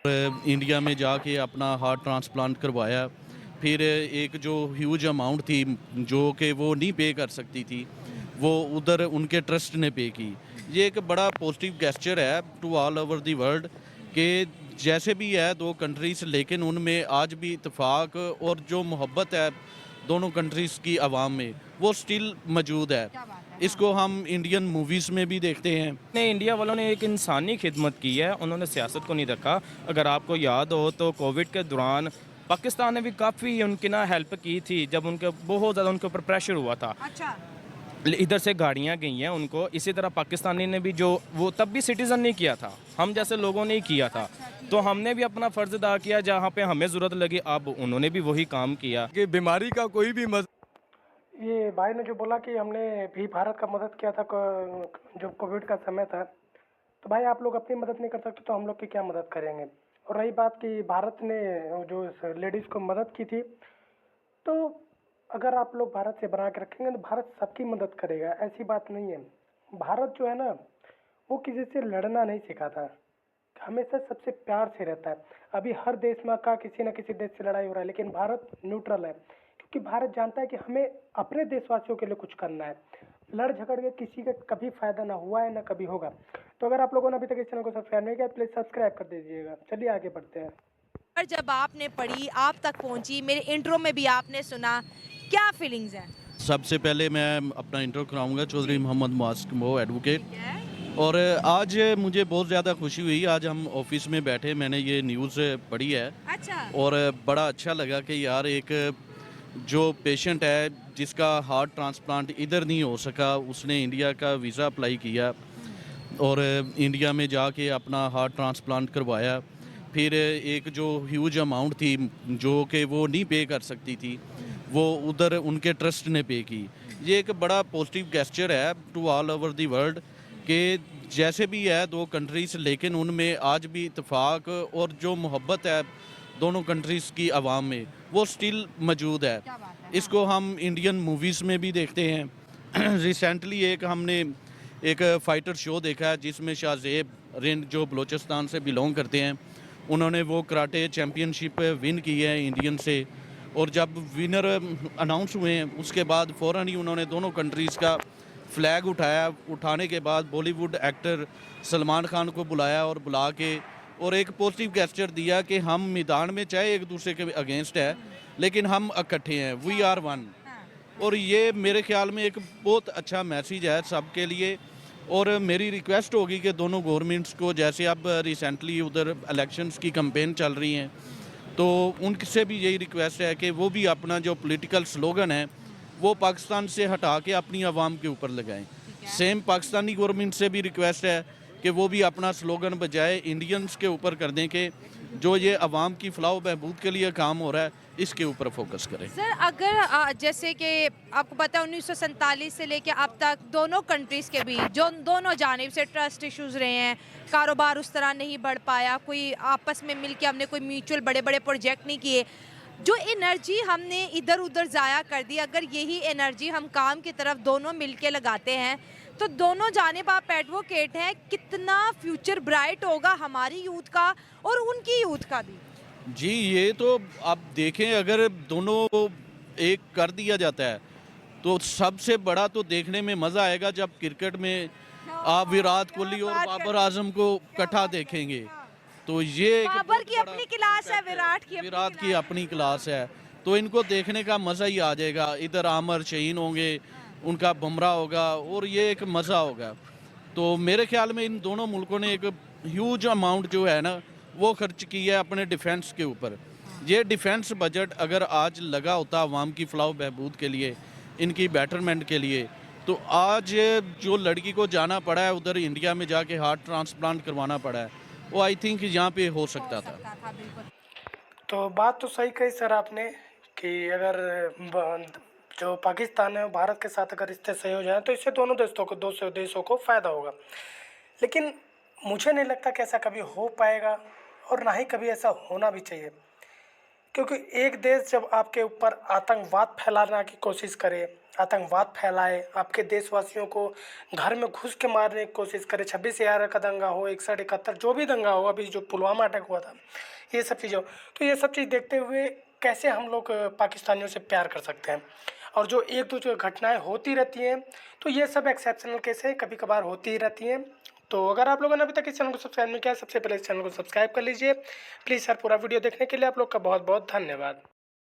India में जाके अपना हार्ट ट्रांसप्लांट करवाया। फिर एक जो ह्यूज अमाउंट थी जो कि वो नहीं पे कर सकती थी, वो उधर उनके ट्रस्ट ने पे की। ये एक बड़ा पॉजिटिव गेस्चर है to all over the world कि जैसे भी है दो कंट्रीज़, लेकिन उनमें आज भी इत्तेफाक और जो मोहब्बत है दोनों कंट्रीज़ की आवाम में, वो स्टिल मौजूद है। क्या बात है, हाँ। इसको हम इंडियन मूवीज़ में भी देखते हैं। ने इंडिया वालों ने एक इंसानी खिदमत की है, उन्होंने सियासत को नहीं रखा। अगर आपको याद हो तो कोविड के दौरान पाकिस्तान ने भी काफ़ी उनकी ना हेल्प की थी, जब उनके बहुत ज़्यादा उनके ऊपर प्रेशर हुआ था। अच्छा। इधर से गाड़ियाँ गई हैं उनको, इसी तरह पाकिस्तानी ने भी जो वो तब भी सिटीज़न नहीं किया था, हम जैसे लोगों ने ही किया था। तो हमने भी अपना फ़र्ज़ अदा किया, जहाँ पे हमें ज़रूरत लगी अब उन्होंने भी वही काम किया। कि बीमारी का कोई भी ये भाई ने जो बोला कि हमने भी भारत का मदद किया था जो कोविड का समय था, तो भाई आप लोग अपनी मदद नहीं कर सकते तो हम लोग की क्या मदद करेंगे। और रही बात कि भारत ने जो लेडीज़ को मदद की थी, तो अगर आप लोग भारत से बना के रखेंगे तो भारत सबकी मदद करेगा, ऐसी बात नहीं है। भारत जो है ना, वो किसी से लड़ना नहीं सिखाता, हमेशा सबसे प्यार से रहता है। अभी हर देश में का किसी न किसी देश से लड़ाई हो रहा है, लेकिन भारत न्यूट्रल है, क्योंकि भारत जानता है कि हमें अपने देशवासियों के लिए कुछ करना है। लड़ झगड़ के किसी का कभी फायदा ना हुआ है ना कभी होगा। तो अगर आप लोगों ने अभी तक इस चैनल को सब्सक्राइब नहीं किया, प्लीज़ सब्सक्राइब कर दीजिएगा। चलिए आगे बढ़ते हैं। पर जब आपने पढ़ी, आप तक पहुंची, मेरे इंट्रो में भी आपने सुना, क्या फीलिंग्स हैं? सबसे पहले मैं अपना इंट्रो कराऊंगा, चौधरी मोहम्मद मुआस्क मो एडवोकेट। ठीक है। और आज मुझे बहुत ज़्यादा खुशी हुई, आज हम ऑफिस में बैठे मैंने ये न्यूज़ पढ़ी है अच्छा। और बड़ा अच्छा लगा कि यार एक जो पेशेंट है जिसका हार्ट ट्रांसप्लांट इधर नहीं हो सका, उसने इंडिया का वीज़ा अप्लाई किया और इंडिया में जाके अपना हार्ट ट्रांसप्लांट करवाया। फिर एक जो ह्यूज अमाउंट थी जो कि वो नहीं पे कर सकती थी, वो उधर उनके ट्रस्ट ने पे की। ये एक बड़ा पॉजिटिव गेस्चर है to all over the world कि जैसे भी है दो कंट्रीज़, लेकिन उनमें आज भी इत्तेफाक और जो मोहब्बत है दोनों कंट्रीज़ की आवाम में, वो स्टिल मौजूद है। क्या बात है, इसको हम इंडियन मूवीज़ में भी देखते हैं। रिसेंटली हमने एक फ़ाइटर शो देखा है जिसमें शाहज़ेब रिंद जो बलूचिस्तान से बिलोंग करते हैं, उन्होंने वो कराटे चैम्पियनशिप विन की है इंडियन से। और जब विनर अनाउंस हुए हैं उसके बाद फ़ौरन ही उन्होंने दोनों कंट्रीज़ का फ्लैग उठाया। उठाने के बाद बॉलीवुड एक्टर सलमान खान को बुलाया और बुला के और एक पॉजिटिव गेस्चर दिया कि हम मैदान में चाहे एक दूसरे के अगेंस्ट है, लेकिन हम इकट्ठे हैं, वी आर वन। हाँ। और ये मेरे ख्याल में एक बहुत अच्छा मैसेज है सबके लिए। और मेरी रिक्वेस्ट होगी कि दोनों गवर्नमेंट्स को, जैसे अब रिसेंटली उधर इलेक्शंस की कैंपेन चल रही हैं, तो उनसे भी यही रिक्वेस्ट है कि वो भी अपना जो पॉलिटिकल स्लोगन है वो पाकिस्तान से हटा के अपनी आवाम के ऊपर लगाएं। सेम पाकिस्तानी गवर्नमेंट से भी रिक्वेस्ट है कि वो भी अपना स्लोगन बजाय इंडियंस के ऊपर कर दें कि जो ये आवाम की फलाह बहबूद के लिए काम हो रहा है इसके ऊपर फोकस करें। सर अगर जैसे कि आपको पता है 1947 से लेके अब तक दोनों कंट्रीज़ के बीच जो दोनों जानिब से ट्रस्ट इश्यूज रहे हैं, कारोबार उस तरह नहीं बढ़ पाया, कोई आपस में मिल के हमने कोई म्यूचुअल बड़े बड़े प्रोजेक्ट नहीं किए, जो एनर्जी हमने इधर उधर ज़ाया कर दी, अगर यही एनर्जी हम काम की तरफ दोनों मिल के लगाते हैं तो दोनों जानिब आप एडवोकेट हैं, कितना फ्यूचर ब्राइट होगा हमारी यूथ का और उनकी यूथ का भी। जी, ये तो आप देखें, अगर दोनों को एक कर दिया जाता है तो सबसे बड़ा तो देखने में मज़ा आएगा जब क्रिकेट में आप विराट कोहली और बाबर आजम को इकट्ठा देखेंगे। तो ये एक बाबर बहुत की बड़ा अपनी क्लास है, impact विराट की अपनी क्लास है, तो इनको देखने का मज़ा ही आ जाएगा। इधर आमर शहीन होंगे, उनका बुमराह होगा और ये एक मज़ा होगा। तो मेरे ख्याल में इन दोनों मुल्कों ने एक ह्यूज अमाउंट जो है ना वो खर्च की है अपने डिफेंस के ऊपर। ये डिफेंस बजट अगर आज लगा होता अवाम की फलाह बहबूद के लिए, इनकी बेटरमेंट के लिए, तो आज जो लड़की को जाना पड़ा है उधर इंडिया में जाके हार्ट ट्रांसप्लांट करवाना पड़ा है, वो आई थिंक यहाँ पे हो सकता था। बिल्कुल। तो बात तो सही कही सर आपने कि अगर जो पाकिस्तान है भारत के साथ अगर रिश्ते सही हो जाए तो इससे दोनों देशों को फ़ायदा होगा। लेकिन मुझे नहीं लगता कि ऐसा कभी हो पाएगा और ना ही कभी ऐसा होना भी चाहिए, क्योंकि एक देश जब आपके ऊपर आतंकवाद फैलाने की कोशिश करे आतंकवाद फैलाए, आपके देशवासियों को घर में घुस के मारने की कोशिश करे, 26/11 का दंगा हो, 61-71 जो भी दंगा हो, अभी जो पुलवामा अटैक हुआ था, ये सब चीज़ें हो, तो ये सब चीज़ देखते हुए कैसे हम लोग पाकिस्तानियों से प्यार कर सकते हैं। और जो एक दो जो घटनाएं होती रहती हैं, तो ये सब एक्सेप्शनल केस है, कभी कभार होती ही रहती हैं। तो अगर आप लोगों ने अभी तक इस चैनल को सब्सक्राइब नहीं किया, सबसे पहले इस चैनल को सब्सक्राइब कर लीजिए प्लीज़ सर। पूरा वीडियो देखने के लिए आप लोग का बहुत बहुत धन्यवाद।